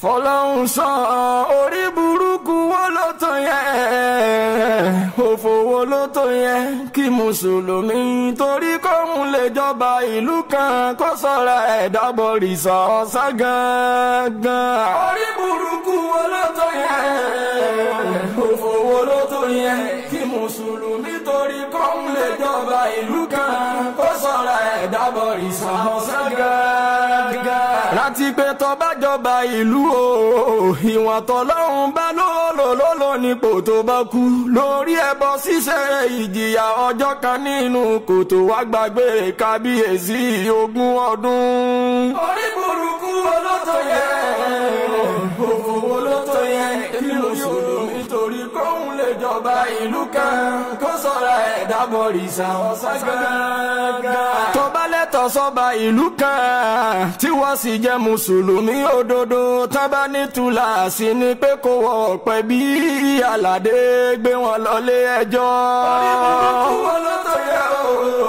fọlọ́hún sọ orí burúkú wo ló tó yẹ òfò wo ló tó yẹ kí mùsùlùmí torí kóhun lè jọba ìlú kan kó sọ̀rọ̀ ẹ̀dá bọ̀rìṣà ọ̀sán gangan. orí burúkú wo ló tó yẹ òfò wo ló tó yẹ kí mùsùlùmí torí kóhun lè jọba ìlú kan kó sọ̀rọ̀ ẹ̀dá bọ̀rìṣà ọ̀sán gangan. rántí pé tó bá jọba ìlú ìwọ̀n tọ́lọ́hún bá lólò nípò tó bá kú lórí ẹbọ ṣíṣe ìjìyà ọjọ́ kan nínú kòtò wá gbàgbé kábíyèsí 20 ọdún. orí burúkú wo ló tó yẹ òfò wo ló tó yẹ kí mùsùlùmí torí kóhun lè jọba ìlú kan kó sọ̀rọ̀ ẹ̀dá bọ̀rìṣà ọ̀sán gangan. tó bá lẹ́tọ̀ọ́ sọ́ba ìlú kan tí wọ́n sì jẹ́ mùsùlùmí òdodo tán bá ní túláàsì ni pé kó wọ ọ̀pẹ bí aládé gbé wọn lọlé ẹjọ́. orí burúkú wo ló tó yẹ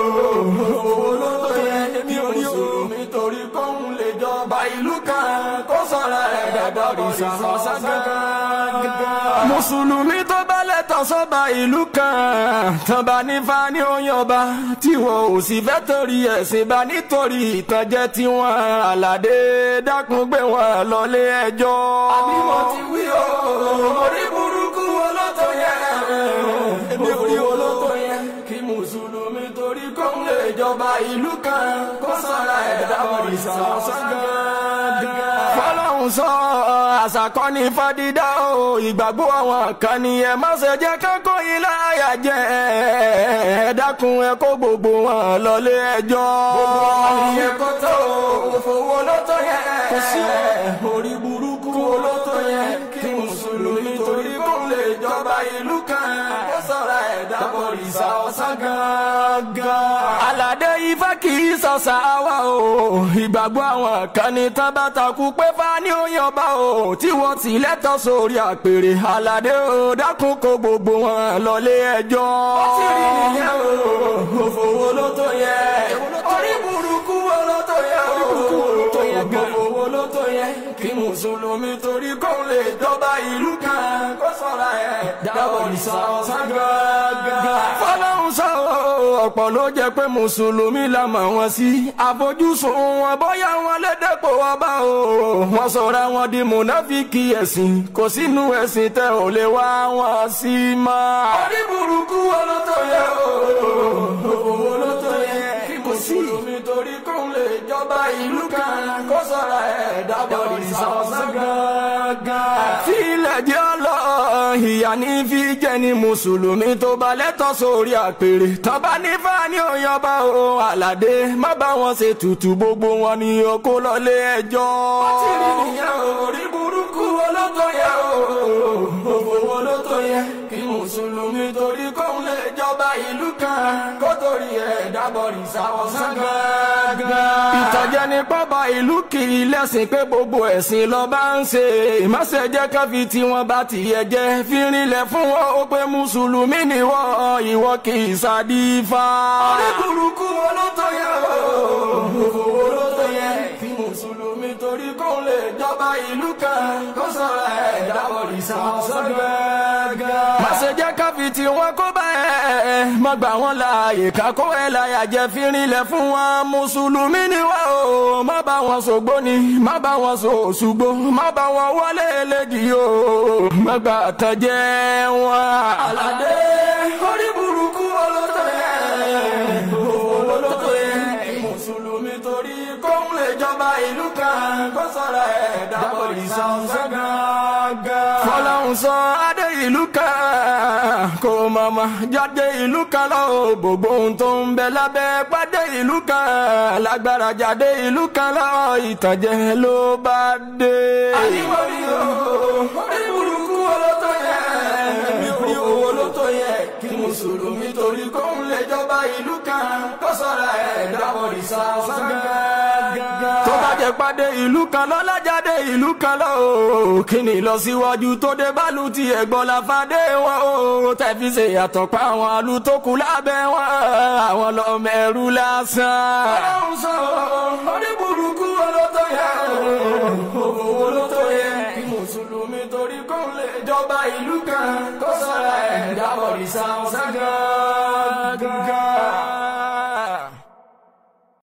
òfò ló tó yẹ èmi mùsùlùmí torí kóhun lè jọba ìlú kan kó sọ̀rọ̀ ẹ̀dá bọ̀rìṣà ọ̀sán gangan. mùsùlùmí tó bá lẹ́tọ̀ọ́ sọ́ba ìlú kan tán bá ní fani oyọba tí wọn ò sì fẹ́ torí ẹ̀sìn bá nítorí ìtànjẹ tí wọn aládé dákun gbé wọn lọlé ẹjọ́. àbí mo ti wí o orí burúkú wo ló tó yẹ èmi orí wo ló tó yẹ kí mùsùlùmí torí kóhun lè jọba ìlú kan kó sọ̀rọ̀ ẹ̀dá bọ̀rìṣà ọ̀sán gangan. fọlọ́hún sọ àṣàkọ́ni fàdídá o ìgbàgbọ́ àwọn kan ni ẹ má ṣe jẹ́ kákó yín láyà jẹ́ ẹ dákun ẹ kó gbogbo wọn lọlé ẹjọ́. gbogbo àwọn ìyẹn kó tó òfò wo ló tó yẹ orí burúkú wo ló tó yẹ kí mùsùlùmí torí kóhun lè jọba ìlú kan kó sọ̀rọ̀ ẹ̀dá bọ̀rìṣà ọ̀sán gangan. aládé ifá kì í sọ̀sà wa o ìgbàgbọ́ àwọn kan ní tán bá takú pé fani ó yọba o tí wọ́n ti lẹ́tọ̀ sórí àpèrè aládé o dákun kó gbogbo wọn lọlé ẹjọ́. ó ti rí nìyẹn o òfò wo ló tó yẹ orí burúkú wo ló tó yẹ òfò wo ló tó yẹ kí mùsùlùmí torí kóhun lè jọba ìlú kan kó sọ̀rọ̀ ẹ̀dá bọ̀rìṣà ọ̀sán gangan. fọlọ́hún sọ ọ̀pọ̀ ló jẹ́ pé mùsùlùmí la mọ̀ wọn sí àfojúsùn wọn bóyá wọn lè dépò ọba o wọn sọra wọn di mùnáfíkì ẹ̀sìn kò sínú ẹ̀sìn tẹ ò lè wá wọn sí mọ́. orí burúkú wo ló tó yẹ òfò wo ló tó yẹ kí mùsùlùmí torí kóhun lè jọba ìlú kan kó sọ̀rọ̀ ẹ̀dá bọ̀rìṣà ọ̀sán gangan. tí ilẹ̀ jẹ́ ọlọ́ ìyá ní fi jẹ́ ní mùsùlùmí tó bá lẹ́tọ̀ọ́ sórí àpèrè tán bá ní fani òyìnbá o aládé má bá wọn ṣe tutù gbogbo wọn ni okó lọlé ẹjọ́. ó ti rí nìyẹn orí burúkú wo ló tó yẹ òfò wo ló tó yẹ kí mùsùlùmí torí kóhun lè jọba ìlú kan kó torí ẹ̀dá bọ̀rìṣà ọ̀sán gangan. ìtànjẹ ní pápá ìlú kì í lẹ́sìn pé gbogbo ẹ̀sìn ló bá ń ṣe ìmọ̀ṣẹ́ jẹ́ ká fi tiwọn bá tiẹ̀ jẹ́ fi rinlẹ̀ fún wọn ó pé mùsùlùmí ni ìwọ kì í ṣàdífà. orí burúkú wo ló tó yẹ òfò wo ló tó yẹ kí mùsùlùmí torí kóhun lè jọba ìlú kan kó sọ̀rọ̀ ẹ̀dá bọ̀rìṣà ọ̀sán gangan. má ṣe jẹ́ ká fi tiwọn kó bá ẹ má gbà wọ́n láàyè ká kó ẹ láyà jẹ́ fi rinlẹ̀ fún wọn mùsùlùmí ni wọ́n o má bá wọn ṣògbó ni má bá wọn ṣòṣùgbó má bá wọn wọlé eléjì o má gbà tẹ̀jẹ́ wọn. aládé orí burúkú wo ló tó yẹ òfò wo ló tó yẹ kí mùsùlùmí torí kóhun lè jọba ìlú kan kó sọ̀rọ̀ ẹ̀dá bọ̀rìṣà ọ̀sán gangan. fọlọ́hún sọ adé ìlú kan kó mọ̀mọ́ jáde ìlú kan lọ gbogbo ohun tó ń bẹ lábẹ́ pàdé ìlú kan lágbára jáde ìlú kan lọ ìtànjẹ ló bá dé. àdìmọ́rí o orí burúkú wo ló tó yẹ èmi orí owó ló tó yẹ kí mùsùlùmí torí kóhun lè jọba ìlú kan kó sọ̀rọ̀ ẹ̀dá bọ̀rìṣà ọ̀sán gangan. tó bá jẹ́ pàdé ìlú kan lọ́lá jáde ìlú kan lọ kí ni lọ síwájú tó dé bálù tí ẹ̀gbọ́n la fàdé wọn o tẹ̀fí ṣe yàtọ̀ pa àwọn àlù tó kù lábẹ́ wọn àwọn lọ́mọ ẹrú lásán. ọlọ́run sọ orí burúkú wo ló tó yẹ òfò wo ló tó yẹ mùsùlùmí torí kóun lè jọba ìlú kan kó sọ̀rọ̀ ẹ̀ dábọ̀rìṣà ọ̀sán gan.